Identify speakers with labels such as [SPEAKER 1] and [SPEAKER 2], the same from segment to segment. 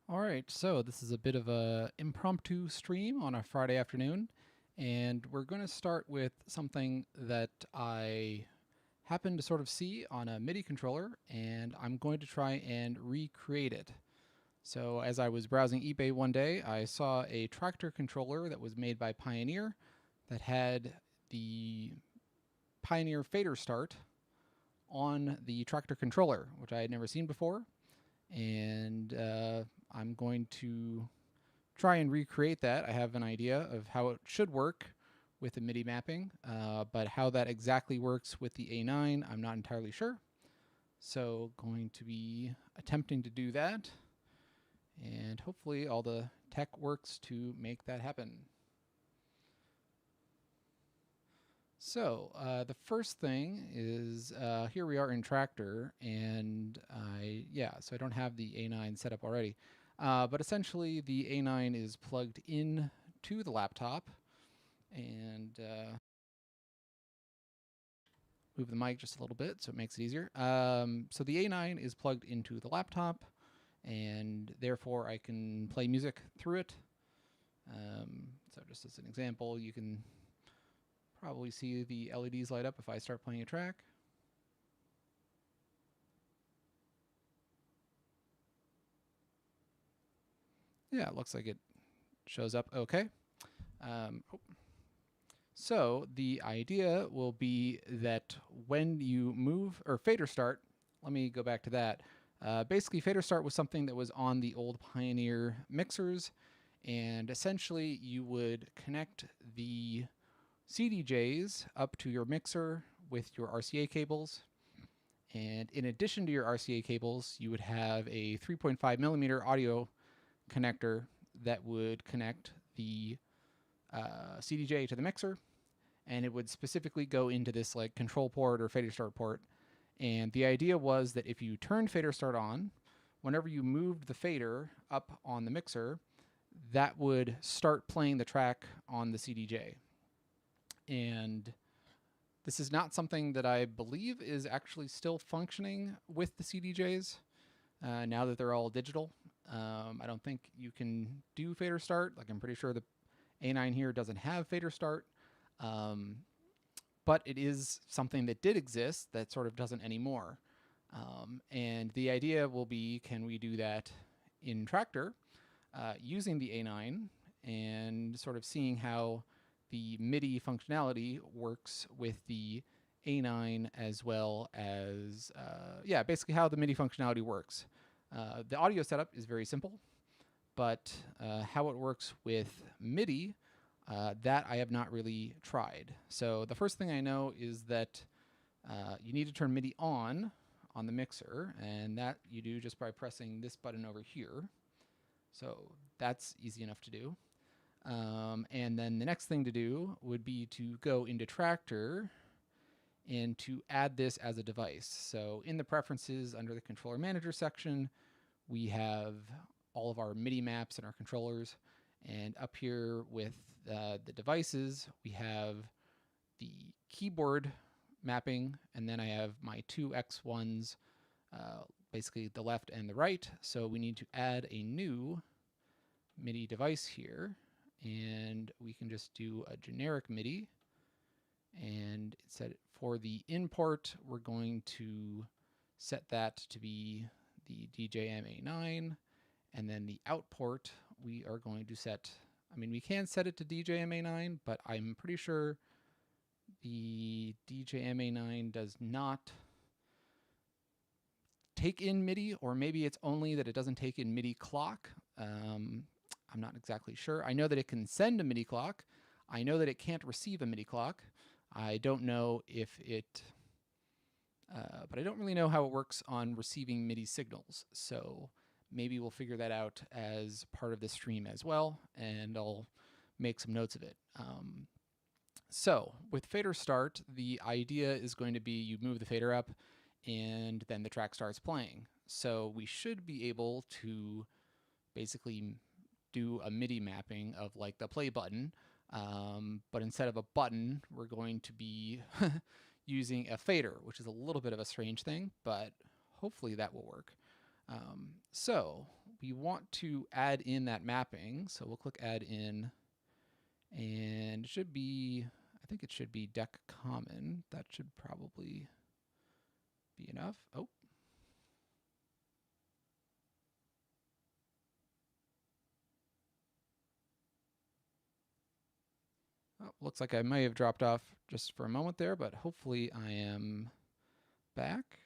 [SPEAKER 1] All right, so this is a bit of a impromptu stream on a Friday afternoon, and we're going to start with something that I happened to sort of see on a MIDI controller, and I'm going to try and recreate it. So as I was browsing eBay one day, I saw a Traktor controller that was made by Pioneer that had the Pioneer fader start on the Traktor controller, which I had never seen before, and I'm going to try and recreate that. I have an idea of how it should work with the MIDI mapping, but how that exactly works with the A9, I'm not entirely sure. So going to be attempting to do that, and hopefully all the tech works to make that happen. So the first thing is here we are in Traktor, and so I don't have the A9 set up already. But essentially, the A9 is plugged in to the laptop, and move the mic just a little bit so it makes it easier. So the A9 is plugged into the laptop, and therefore I can play music through it. So just as an example, you can probably see the LEDs light up if I start playing a track. Yeah, it looks like it shows up okay. So the idea will be that when you move, or fader start, let me go back to that. Basically, fader start was something that was on the old Pioneer mixers, and essentially you would connect the CDJs up to your mixer with your RCA cables. And in addition to your RCA cables, you would have a 3.5 millimeter audio connector that would connect the CDJ to the mixer, and it would specifically go into this like control port or fader start port. And the idea was that if you turned fader start on, whenever you moved the fader up on the mixer, that would start playing the track on the CDJ. And this is not something that I believe is actually still functioning with the CDJs now that they're all digital. I don't think you can do fader start. Like, I'm pretty sure the A9 here doesn't have fader start. But it is something that did exist that sort of doesn't anymore. And the idea will be, can we do that in Traktor using the A9 and sort of seeing how the MIDI functionality works with the A9 as well as, basically how the MIDI functionality works. The audio setup is very simple, but how it works with MIDI, that I have not really tried. So the first thing I know is that you need to turn MIDI on the mixer, and that you do just by pressing this button over here. So that's easy enough to do. And then the next thing to do would be to go into Traktor and to add this as a device. So in the preferences under the controller manager section, we have all of our MIDI maps and our controllers. And up here with the devices, we have the keyboard mapping, and then I have my two X1s, basically the left and the right. So we need to add a new MIDI device here, and we can just do a generic MIDI. And set it for the import, we're going to set that to be the DJM-A9, and then the output we are going to set, we can set it to DJM-A9, but I'm pretty sure the DJM-A9 does not take in MIDI, or maybe it's only that it doesn't take in MIDI clock. I'm not exactly sure. I know that it can send a MIDI clock. I know that it can't receive a MIDI clock. I don't know if it, but I don't really know how it works on receiving MIDI signals. So maybe we'll figure that out as part of the stream as well, and I'll make some notes of it. So with fader start, the idea is going to be you move the fader up, and then the track starts playing. So we should be able to basically do a MIDI mapping of like the play button, but instead of a button, we're going to be using a fader, which is a little bit of a strange thing, but hopefully that will work. So we want to add in that mapping. So we'll click add in, and it should be, I think it should be deck common. That should probably be enough. Oh. Oh, looks like I may have dropped off just for a moment there, but hopefully I am back.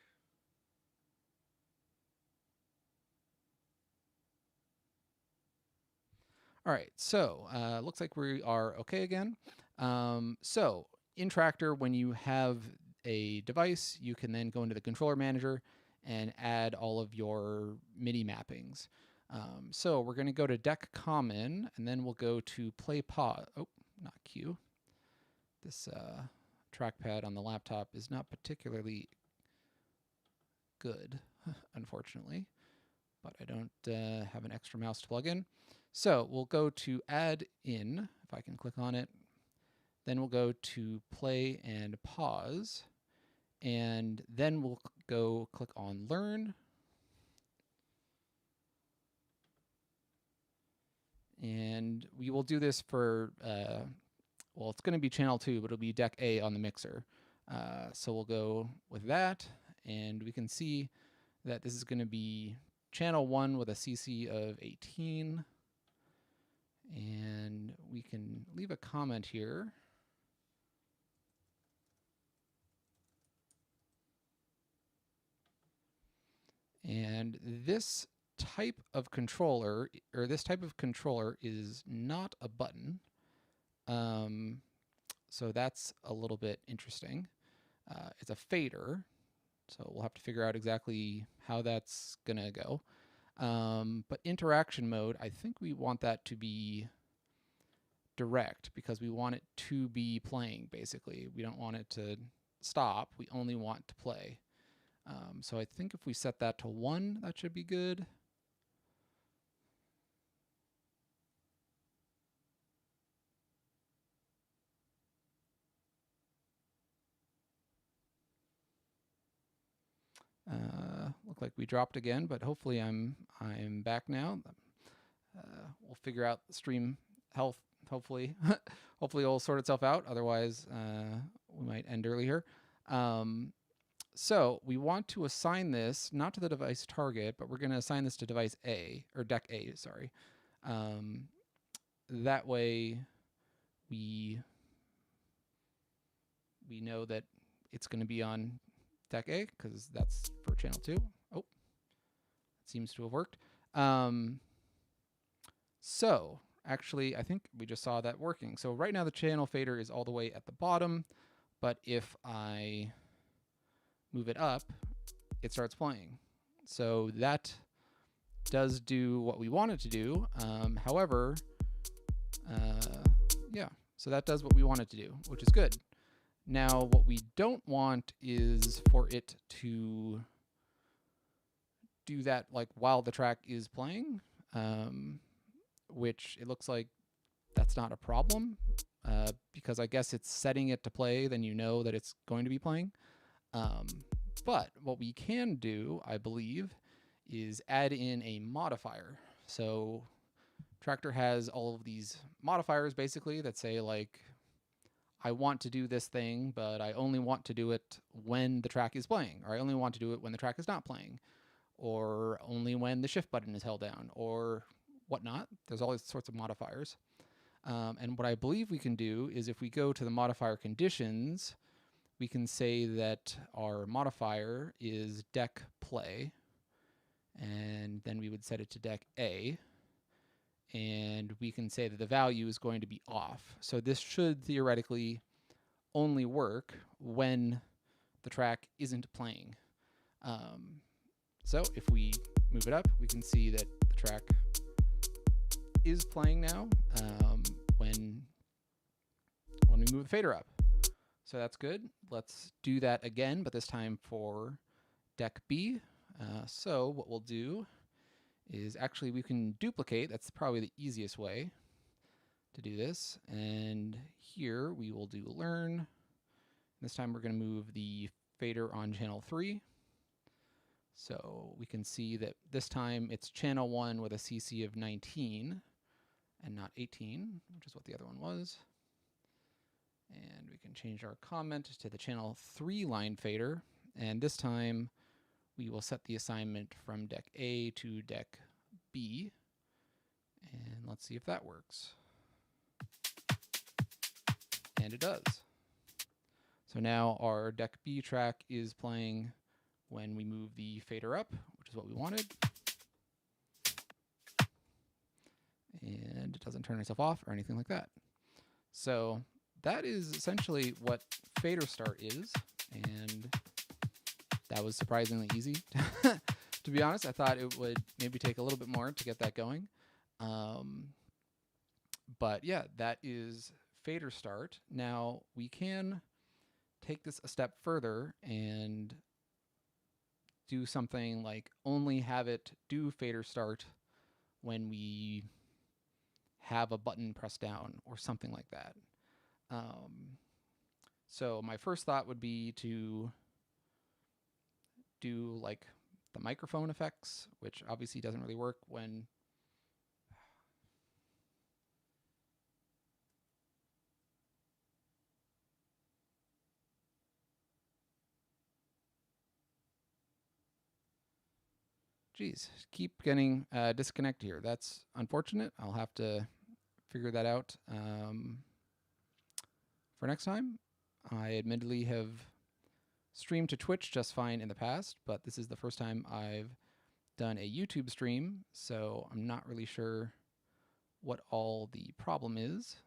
[SPEAKER 1] All right, so looks like we are okay again. So in Traktor, when you have a device, you can then go into the controller manager and add all of your MIDI mappings. So we're going to go to deck common, and then we'll go to play pause. Oh, not Q. This trackpad on the laptop is not particularly good, unfortunately, but I don't have an extra mouse to plug in. So we'll go to add in, if I can click on it. Then we'll go to play and pause, and then we'll go click on learn. And we will do this for, well, it's going to be channel 2, but it'll be deck A on the mixer. So we'll go with that, and we can see that this is going to be channel 1 with a CC of 18. And we can leave a comment here. And this type of controller, or this type of controller, is not a button. So that's a little bit interesting. It's a fader, so we'll have to figure out exactly how that's gonna go. But interaction mode, I think we want that to be direct because we want it to be playing, basically. We don't want it to stop, we only want to play. So I think if we set that to 1, that should be good. Look like we dropped again, but hopefully I'm back now. We'll figure out the stream health. Hopefully, hopefully it'll sort itself out. Otherwise, we might end early here. So we want to assign this not to the device target, but we're going to assign this to device A, or deck A. Sorry. That way, we know that it's going to be on deck A because that's for channel 2. Oh, it seems to have worked. So actually, I think we just saw that working. So right now the channel fader is all the way at the bottom, but if I move it up, it starts playing. So that does do what we want it to do. However, yeah, so that does what we want it to do, which is good. Now, what we don't want is for it to do that like while the track is playing, which it looks like that's not a problem, because I guess it's setting it to play, then you know that it's going to be playing. But what we can do, I believe, is add in a modifier. So Traktor has all of these modifiers basically that say like, I want to do this thing, but I only want to do it when the track is playing, or I only want to do it when the track is not playing, or only when the shift button is held down, or whatnot. There's all these sorts of modifiers. And what I believe we can do is if we go to the modifier conditions, we can say that our modifier is deck play, and then we would set it to deck A, and we can say that the value is going to be off. So this should theoretically only work when the track isn't playing. So if we move it up, we can see that the track is playing now when we move the fader up. So that's good. Let's do that again, but this time for deck B. So what we'll do is actually we can duplicate. That's probably the easiest way to do this. And here we will do learn. This time we're going to move the fader on channel 3. So we can see that this time it's channel 1 with a CC of 19 and not 18, which is what the other one was. And we can change our comment to the channel 3 line fader. And this time we will set the assignment from deck A to deck B. And let's see if that works. And it does. So now our deck B track is playing when we move the fader up, which is what we wanted. And it doesn't turn itself off or anything like that. So that is essentially what fader start is, and that was surprisingly easy. To be honest, I thought it would maybe take a little bit more to get that going. But yeah, that is fader start. Now we can take this a step further and do something like only have it do fader start when we have a button pressed down or something like that. So my first thought would be to do like the microphone effects, which obviously doesn't really work when geez, keep getting disconnect here. That's unfortunate. I'll have to figure that out for next time. I admittedly have streamed to Twitch just fine in the past, but this is the first time I've done a YouTube stream, so I'm not really sure what all the problem is.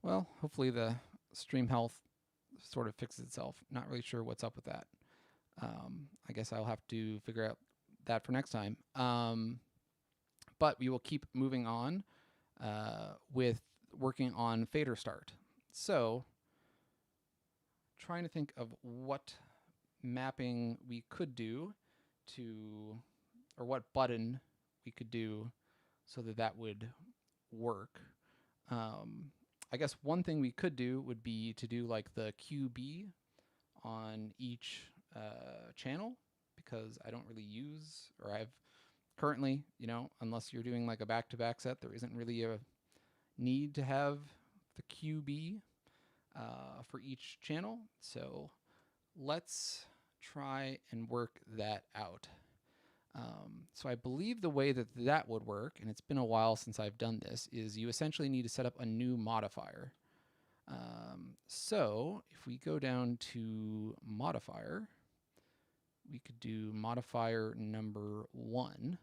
[SPEAKER 1] Well, hopefully the stream health sort of fixes itself. Not really sure what's up with that. I guess I'll have to figure out that for next time. But we will keep moving on with working on fader start. So trying to think of what mapping we could do to, or what button we could do so that that would work. I guess one thing we could do would be to do like the QB on each channel, because I don't really use, or I've currently, unless you're doing like a back-to-back set, there isn't really a need to have the QB for each channel. So let's try and work that out. So I believe the way that that would work, and it's been a while since I've done this, is you essentially need to set up a new modifier. So if we go down to modifier, we could do modifier number 1,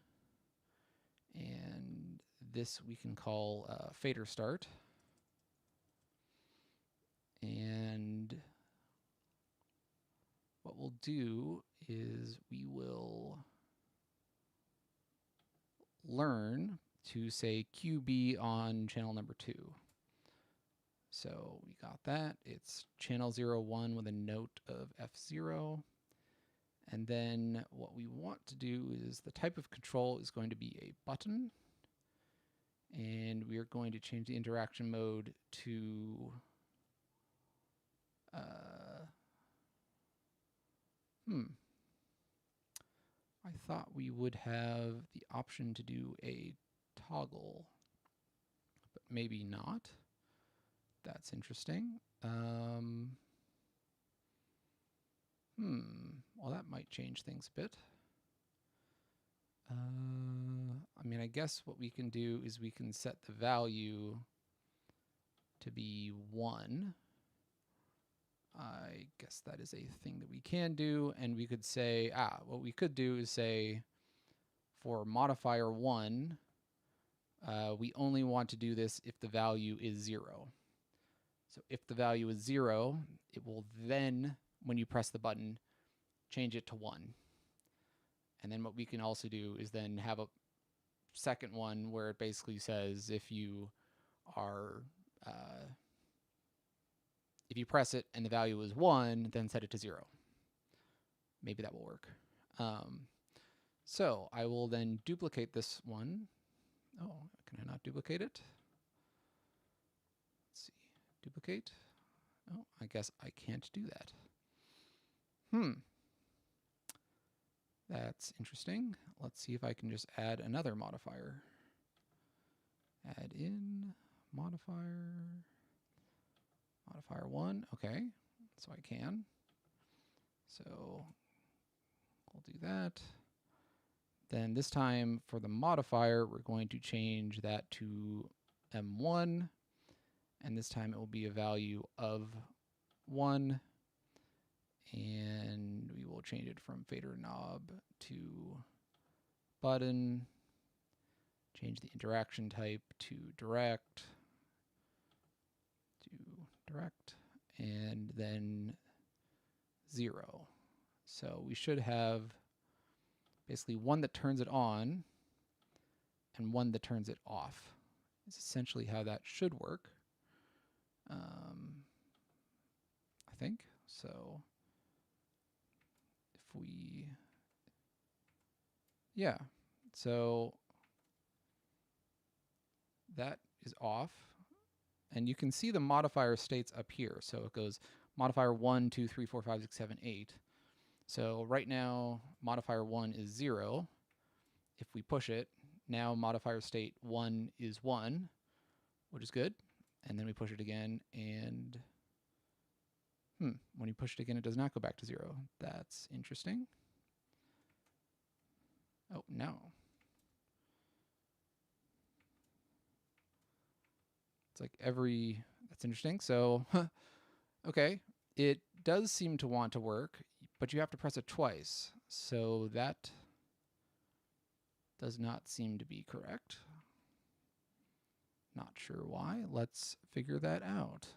[SPEAKER 1] and this we can call fader start. And what we'll do is we will learn to say QB on channel number 2. So we got that. It's channel 01 with a note of F0. And then what we want to do is the type of control is going to be a button. And we are going to change the interaction mode to I thought we would have the option to do a toggle, but maybe not. That's interesting. Well, that might change things a bit. I mean, I guess what we can do is we can set the value to be 1. I guess that is a thing that we can do, and we could say, what we could do is say for modifier 1, we only want to do this if the value is 0. So if the value is 0, it will then, when you press the button, change it to 1. And then what we can also do is then have a second one where it basically says if you are if you press it and the value is 1, then set it to 0. Maybe that will work. So I will then duplicate this one. Oh, can I not duplicate it? Let's see. Duplicate. Oh, I guess I can't do that. That's interesting. Let's see if I can just add another modifier. Add in modifier 1. Okay, so I can. So we'll do that. Then this time for the modifier, we're going to change that to M1. And this time it will be a value of 1. And we will change it from fader knob to button. Change the interaction type to direct. And then 0. So we should have basically one that turns it on and one that turns it off. It's essentially how that should work. I think. So if we, yeah, so that is off. And you can see the modifier states up here. So it goes modifier 1, 2, 3, 4, 5, 6, 7, 8. So right now, modifier 1 is 0. If we push it, now modifier state 1 is 1, which is good. And then we push it again, and when you push it again, it does not go back to 0. That's interesting. Oh, no. It's like that's interesting. So, okay, it does seem to want to work, but you have to press it twice. So that does not seem to be correct. Not sure why. Let's figure that out.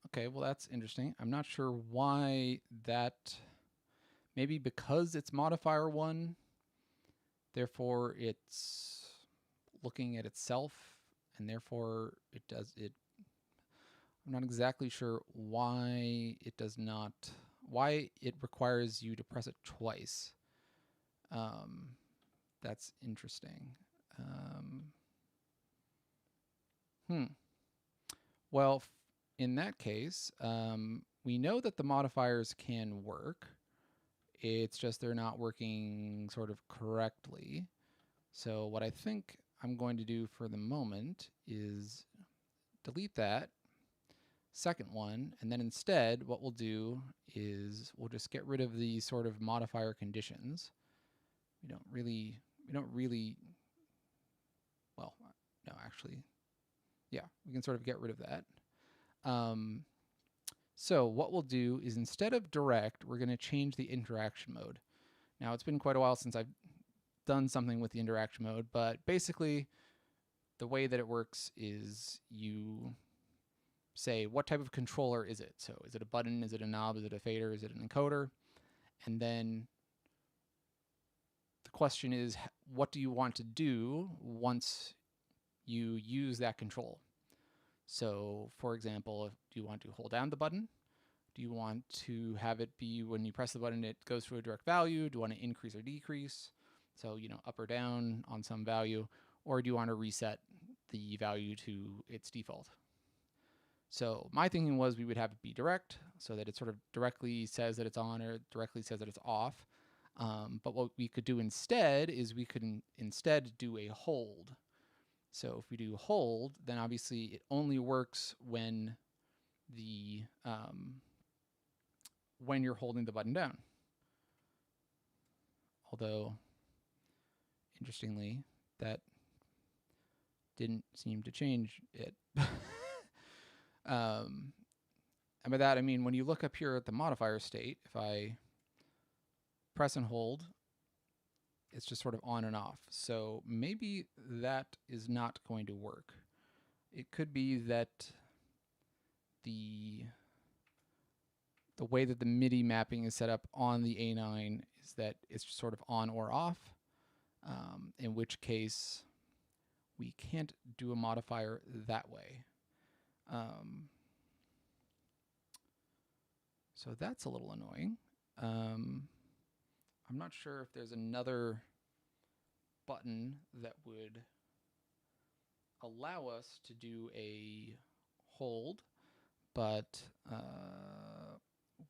[SPEAKER 1] Okay, well that's interesting. I'm not sure why that, maybe because it's modifier 1, therefore it's looking at itself, and therefore it does it. I'm not exactly sure why it does not, why it requires you to press it twice. That's interesting. Well, in that case, we know that the modifiers can work. It's just they're not working sort of correctly. So what I think I'm going to do for the moment is delete that second one, and then instead what we'll do is we'll just get rid of these sort of modifier conditions. We don't really, well, no, actually, yeah, we can sort of get rid of that. So what we'll do is instead of direct, we're going to change the interaction mode. Now, it's been quite a while since I've done something with the interaction mode, but basically the way that it works is you say what type of controller is it. So is it a button, is it a knob, is it a fader, is it an encoder? And then the question is, what do you want to do once you use that control? So for example, do you want to hold down the button? Do you want to have it be when you press the button, it goes to a direct value? Do you want to increase or decrease? So, up or down on some value, or do you want to reset the value to its default? So my thinking was we would have it be direct so that it sort of directly says that it's on or directly says that it's off. But what we could do instead is we could instead do a hold. So if we do hold, then obviously it only works when when you're holding the button down. Although, interestingly, that didn't seem to change it. And by that I mean when you look up here at the modifier state, if I press and hold, it's just sort of on and off. So maybe that is not going to work. It could be that the way that the MIDI mapping is set up on the A9 is that it's just sort of on or off, in which case we can't do a modifier that way. So that's a little annoying. I'm not sure if there's another button that would allow us to do a hold, but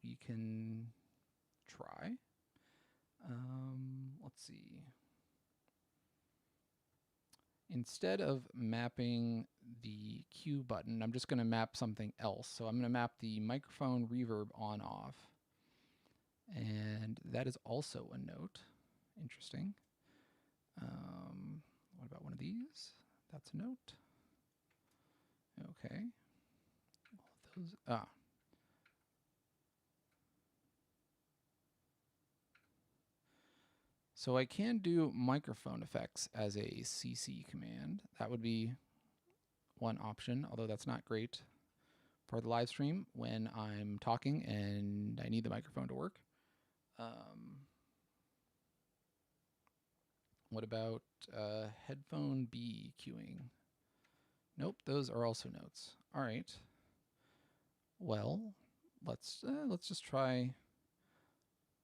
[SPEAKER 1] we can try. Let's see. Instead of mapping the Q button, I'm just going to map something else. So I'm going to map the microphone reverb on off. And that is also a note. Interesting. What about one of these? That's a note. Okay. Those, So I can do microphone effects as a CC command. That would be one option, although that's not great for the live stream when I'm talking and I need the microphone to work. What about headphone B queuing? Nope, those are also notes. All right. Well, let's just try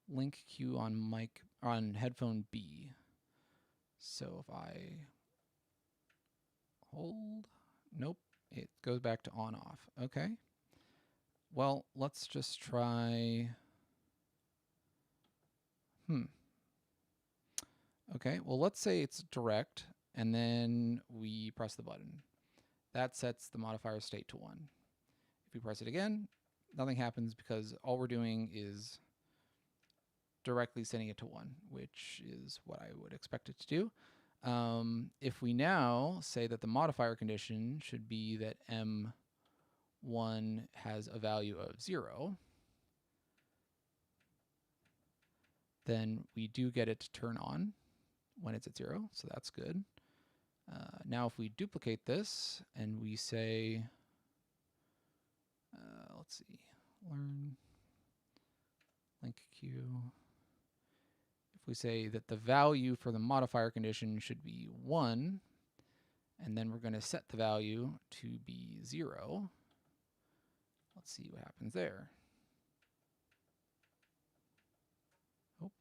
[SPEAKER 1] link Q on headphone B. So if I hold, nope, it goes back to on off. Okay. Well, let's just try. Okay, well, let's say it's direct, and then we press the button. That sets the modifier state to 1. If we press it again, nothing happens because all we're doing is directly setting it to 1, which is what I would expect it to do. If we now say that the modifier condition should be that M1 has a value of 0, then we do get it to turn on when it's at 0, so that's good. Now if we duplicate this and we say, let's see, learn link Q. If we say that the value for the modifier condition should be 1, and then we're going to set the value to be 0, let's see what happens there. Oh.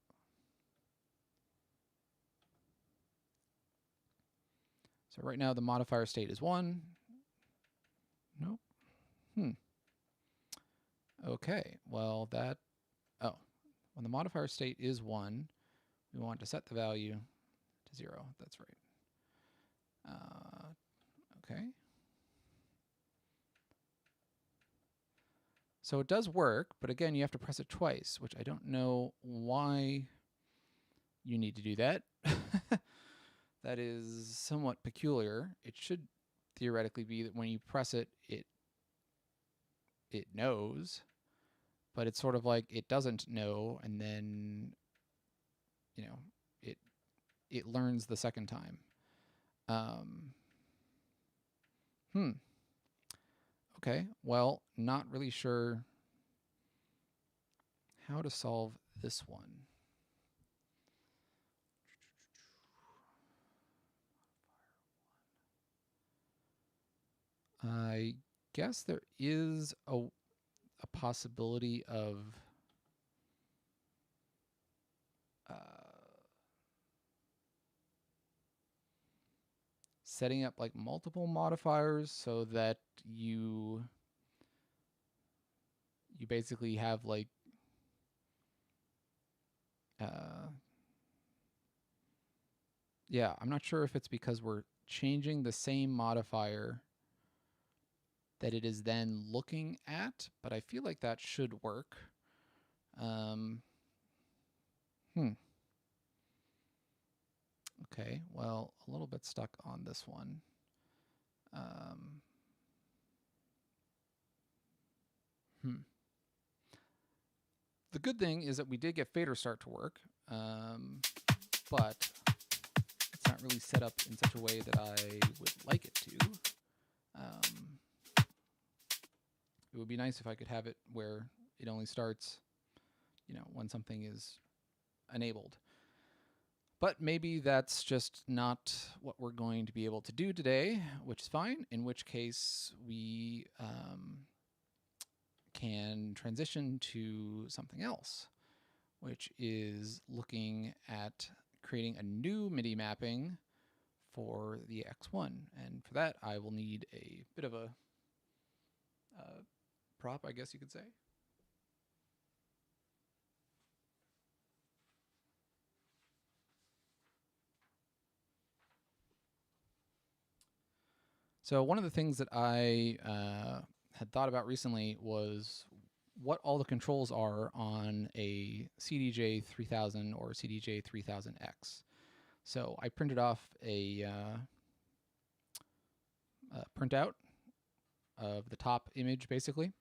[SPEAKER 1] So right now the modifier state is 1. Nope. Okay, well that, when the modifier state is 1, we want to set the value to 0. That's right. Okay. So it does work, but again, you have to press it twice, which I don't know why you need to do that. That is somewhat peculiar. It should theoretically be that when you press it, it knows, but it's sort of like it doesn't know, and then, you know, it learns the second time. Okay, well, not really sure how to solve this one. I guess there is a possibility of setting up like multiple modifiers so that you basically have like Yeah, I'm not sure if it's because we're changing the same modifier that it is then looking at, but I feel like that should work. Um, okay, well, a little bit stuck on this one. The good thing is that we did get fader start to work, but it's not really set up in such a way that I would like it to. It would be nice if I could have it where it only starts, when something is enabled. But maybe that's just not what we're going to be able to do today, which is fine, in which case we can transition to something else, which is looking at creating a new MIDI mapping for the X1. And for that, I will need a bit of a prop, I guess you could say. So one of the things that I had thought about recently was what all the controls are on a CDJ 3000 or CDJ 3000X. So I printed off a printout of the top image, basically.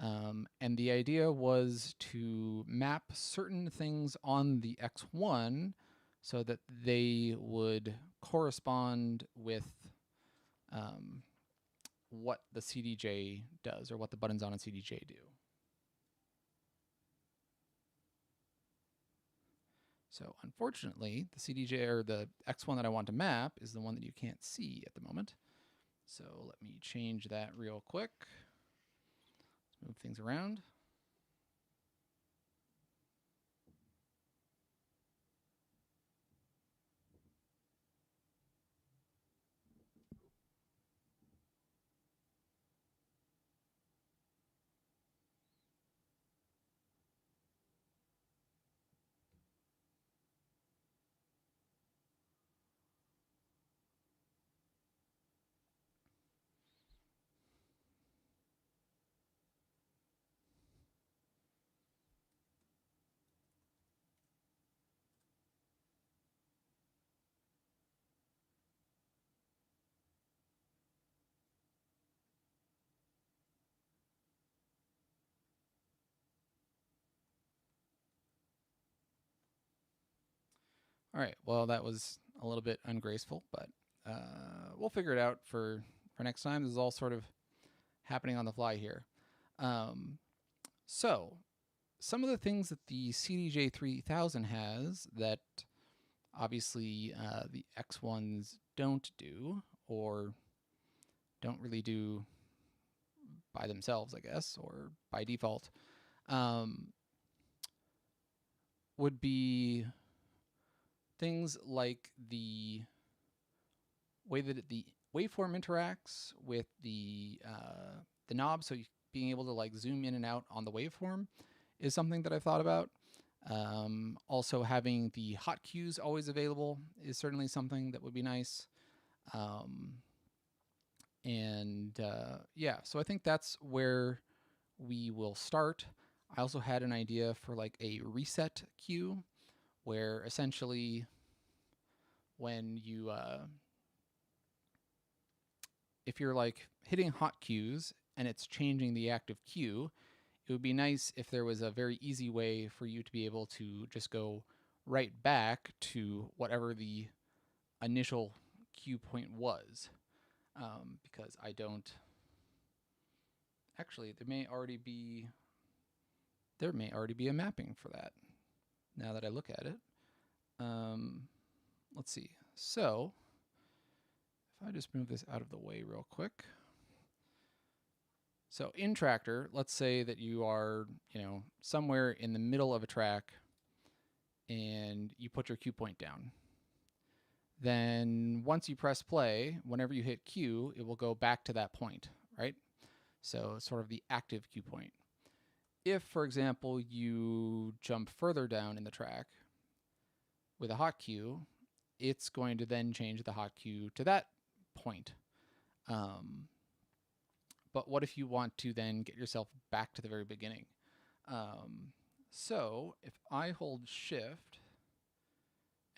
[SPEAKER 1] And the idea was to map certain things on the X1 so that they would correspond with what the CDJ does, or what the buttons on a CDJ do. So unfortunately, the CDJ, or the X1 that I want to map, is the one that you can't see at the moment. So let me change that real quick. Let's move things around. All right, well, that was a little bit ungraceful, but we'll figure it out for next time. This is all sort of happening on the fly here. So some of the things that the CDJ 3000 has that obviously the X1s don't do, or don't really do by themselves, I guess, or by default, would be things like the way that the waveform interacts with the knob. So being able to like zoom in and out on the waveform is something that I've thought about. Also, having the hot cues always available is certainly something that would be nice. Yeah, so I think that's where we will start. I also had an idea for like a reset cue, where essentially when you if you're like hitting hot cues and it's changing the active cue, it would be nice if there was a very easy way for you to be able to just go right back to whatever the initial cue point was. Because I don't actually, there may already be a mapping for that now that I look at it. Let's see. So if I just move this out of the way real quick. So in Traktor, let's say that you are, somewhere in the middle of a track and you put your cue point down. Then once you press play, whenever you hit cue, it will go back to that point, right? So sort of the active cue point. If, for example, you jump further down in the track with a hot cue, it's going to then change the hot cue to that point. But what if you want to then get yourself back to the very beginning? So if I hold shift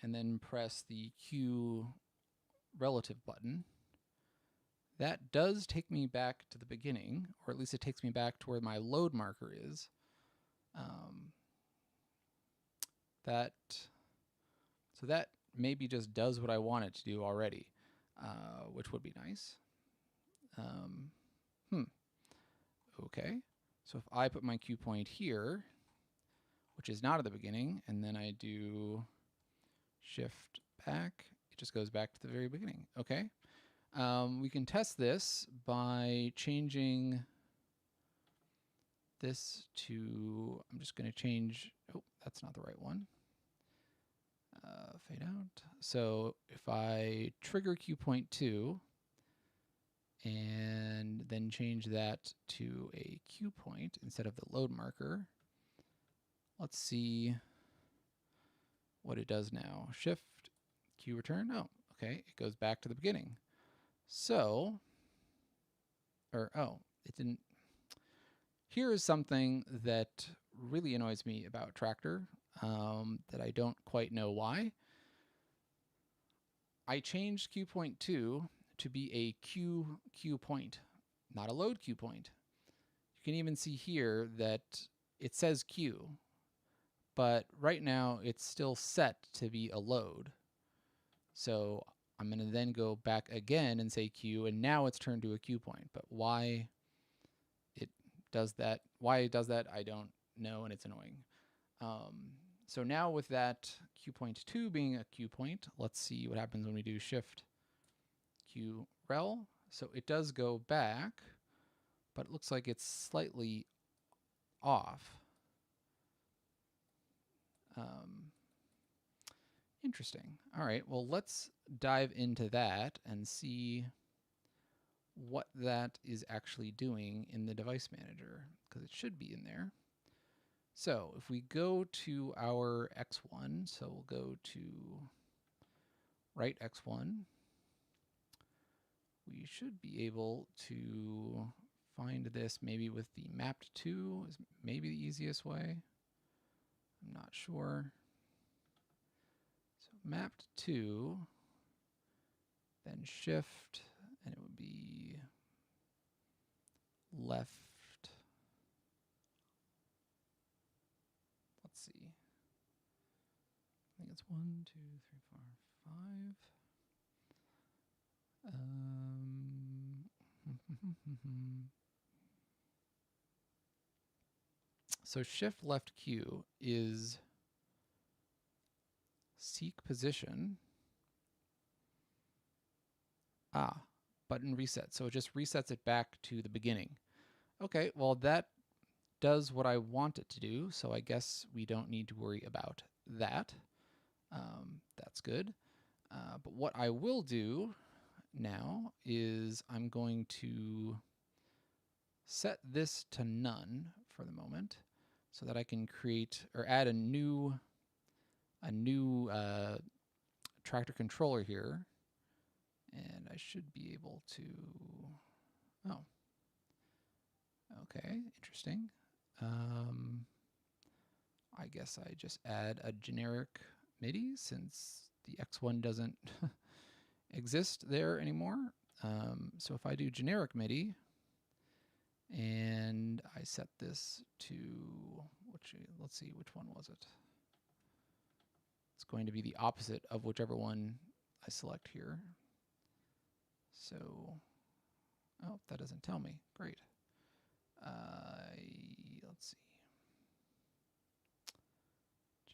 [SPEAKER 1] and then press the cue relative button, that does take me back to the beginning, or at least it takes me back to where my load marker is. So that maybe just does what I want it to do already, which would be nice. Okay, so if I put my cue point here, which is not at the beginning, and then I do shift back, it just goes back to the very beginning. Okay, we can test this by changing this to, I'm just going to change, oh, that's not the right one. Fade out. So if I trigger cue point 2 and then change that to a cue point instead of the load marker, let's see what it does now. Shift, cue return. Oh, okay, it goes back to the beginning. So, it didn't. Here is something that really annoys me about Traktor, that I don't quite know why. I changed cue point 2 to be a cue point, not a load cue point. You can even see here that it says cue, but right now it's still set to be a load. So I'm going to then go back again and say cue, and now it's turned to a cue point. But why it does that, I don't know, and it's annoying. So now with that cue point 2 being a cue point, let's see what happens when we do shift cue rel. So it does go back, but it looks like it's slightly off. Interesting. All right, well, let's dive into that and see what that is actually doing in the device manager, because it should be in there. So if we go to our X1, so we'll go to right X1, we should be able to find this maybe with the mapped to is maybe the easiest way. I'm not sure. So mapped to, then shift, and it would be left. Let's see. I think it's 1, 2, 3, 4, 5. So shift left cue is seek position. Button reset. So it just resets it back to the beginning. Okay, well, that does what I want it to do, so I guess we don't need to worry about that. That's good. But what I will do now is I'm going to set this to none for the moment so that I can create or add a new Traktor controller here, and I should be able to, oh, okay, interesting. I guess I just add a generic MIDI since the X1 doesn't exist there anymore. So if I do generic MIDI and I set this to, let's see, which one was it? It's going to be the opposite of whichever one I select here. So, oh, that doesn't tell me. Great. Let's see.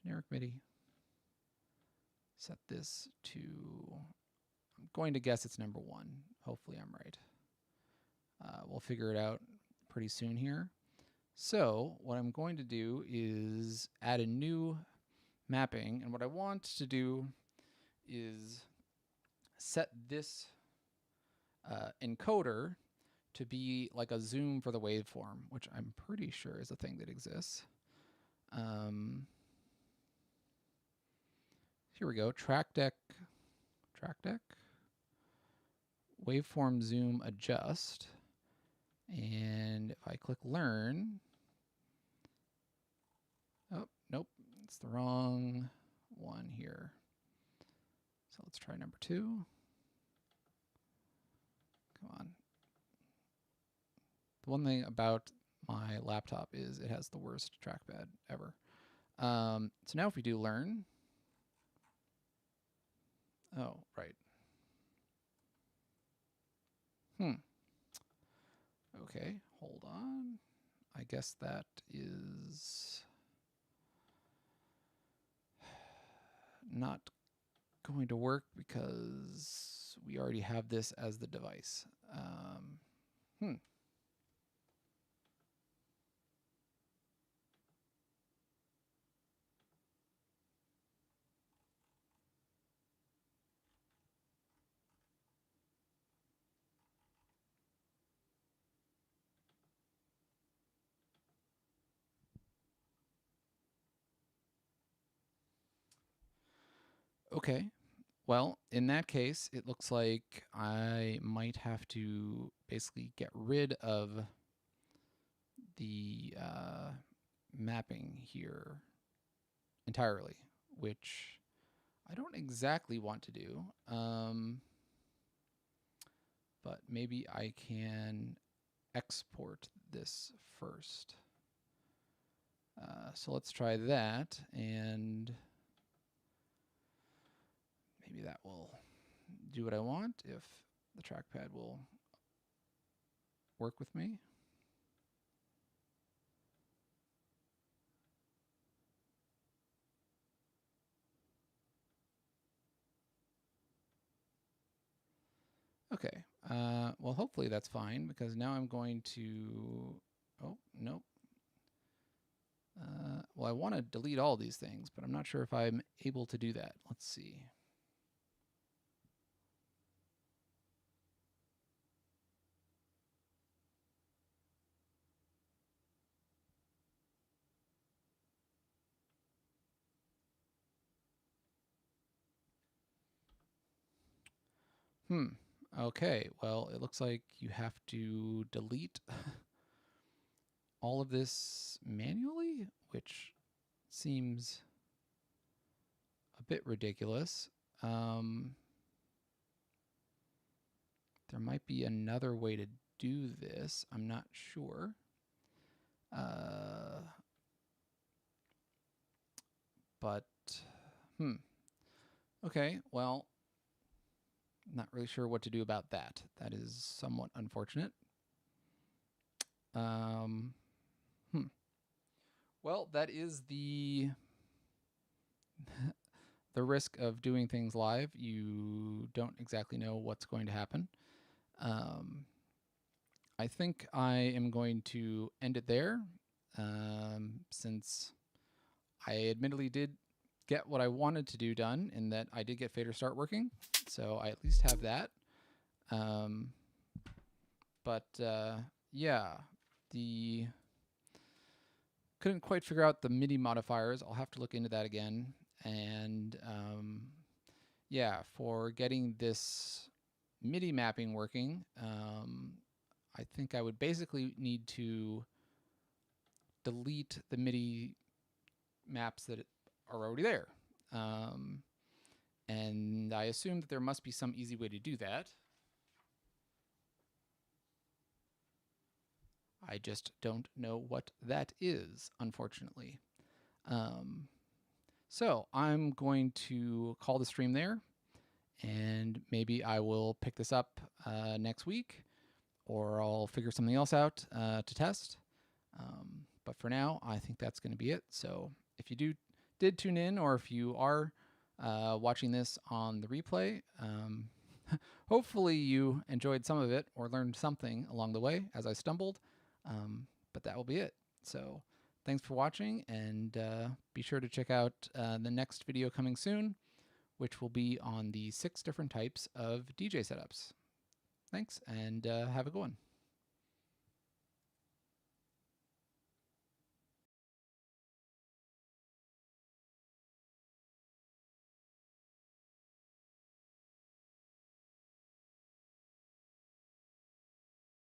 [SPEAKER 1] Generic MIDI. Set this to, I'm going to guess it's number 1. Hopefully I'm right. We'll figure it out pretty soon here. So what I'm going to do is add a new mapping, and what I want to do is set this encoder to be like a zoom for the waveform, which I'm pretty sure is a thing that exists. Here we go, track deck track deck, waveform zoom adjust, and if I click learn, oh, nope, it's the wrong one here. So let's try number 2. Come on. The one thing about my laptop is it has the worst trackpad ever. So now if we do learn, oh, right. Okay, hold on. I guess that is not going to work because we already have this as the device. Okay, well, in that case, it looks like I might have to basically get rid of the mapping here entirely, which I don't exactly want to do. But maybe I can export this first. So let's try that, and maybe that will do what I want if the trackpad will work with me. Okay, well, hopefully that's fine, because now I'm going to, oh, nope. Well, I want to delete all these things, but I'm not sure if I'm able to do that. Let's see. Okay, well, it looks like you have to delete all of this manually, which seems a bit ridiculous. There might be another way to do this. I'm not sure. But, okay, well, not really sure what to do about that. That is somewhat unfortunate. Well, that is the the risk of doing things live. You don't exactly know what's going to happen. I think I am going to end it there, since I admittedly did get what I wanted to do done, in that I did get Fader start working, so I at least have that. Yeah, couldn't quite figure out the MIDI modifiers. I'll have to look into that again. And yeah, for getting this MIDI mapping working, I think I would basically need to delete the MIDI maps that are already there. And I assume that there must be some easy way to do that. I just don't know what that is, unfortunately. So I'm going to call the stream there, and maybe I will pick this up next week, or I'll figure something else out to test. But for now, I think that's going to be it. So if you did tune in, or if you are watching this on the replay, hopefully you enjoyed some of it or learned something along the way as I stumbled. But that will be it. So thanks for watching, and be sure to check out the next video coming soon, which will be on the 6 different types of DJ setups. Thanks, and have a good one.